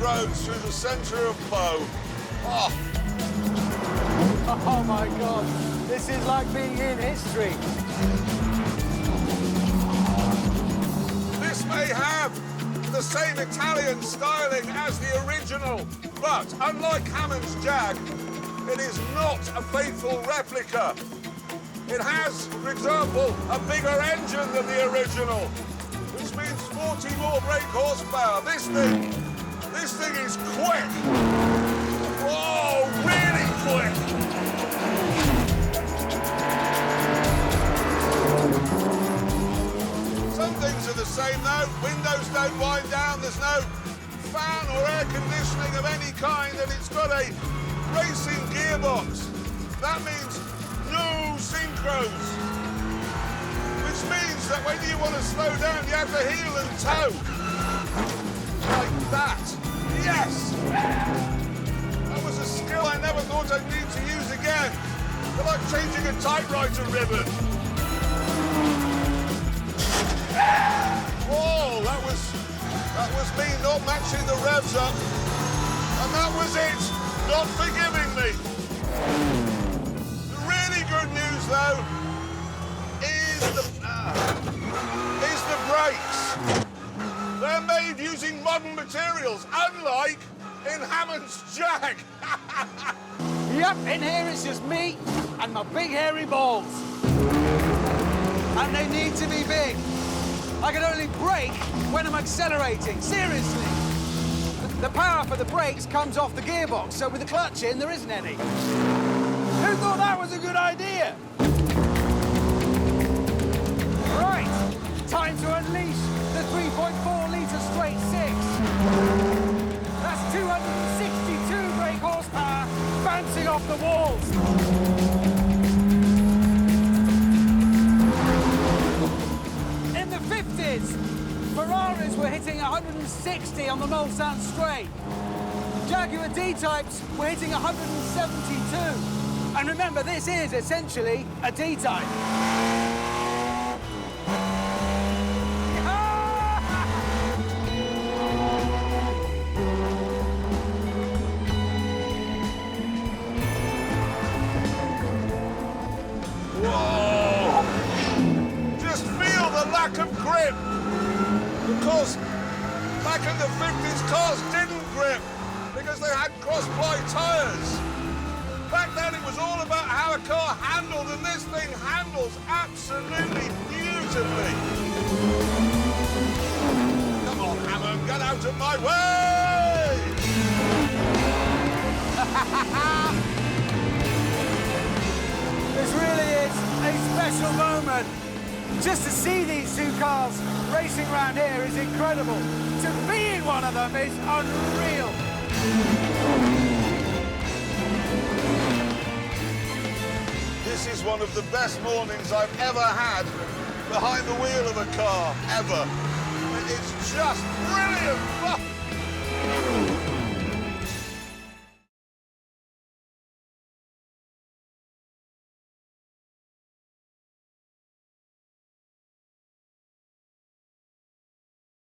roads through the centre of Bow. Oh. Oh my God, this is like being in history. This may have the same Italian styling as the original, but unlike Hammond's Jag, it is not a faithful replica. It has, for example, a bigger engine than the original, which means 40 more brake horsepower. This thing is quick. Whoa, really quick. Some things are the same though. Windows don't wind down, there's no fan or air conditioning of any kind, and it's got a racing gearbox. That means no synchros, which means that when you want to slow down, you have to heel and toe. Like that. Yes! That was a skill I never thought I'd need to use again. But like changing a typewriter ribbon. Whoa, that was me not matching the revs up. And that was it, not forgiving me. The really good news, though, is the brakes. They're made using modern materials, unlike in Hammond's Jag. Yep, in here it's just me and my big hairy balls. And they need to be big. I can only brake when I'm accelerating, seriously. The power for the brakes comes off the gearbox, so with the clutch in, there isn't any. Who thought that was a good idea? Right, time to unleash the 3.4-litre straight six. That's 262 brake horsepower bouncing off the walls. In the 50s, Ferraris were hitting 160 on the Mulsanne straight. Jaguar D-types were hitting 172. And remember, this is essentially a D-type. Whoa! Just feel the lack of grip. Of course, back in the 50s, cars didn't grip because they had cross-ply tyres. Back then, it was all about how a car handled, and this thing handles absolutely beautifully. Come on, Hammond, get out of my way! This really is a special moment. Just to see these two cars racing around here is incredible. To be in one of them is unreal. This is one of the best mornings I've ever had behind the wheel of a car, ever. It's just brilliant.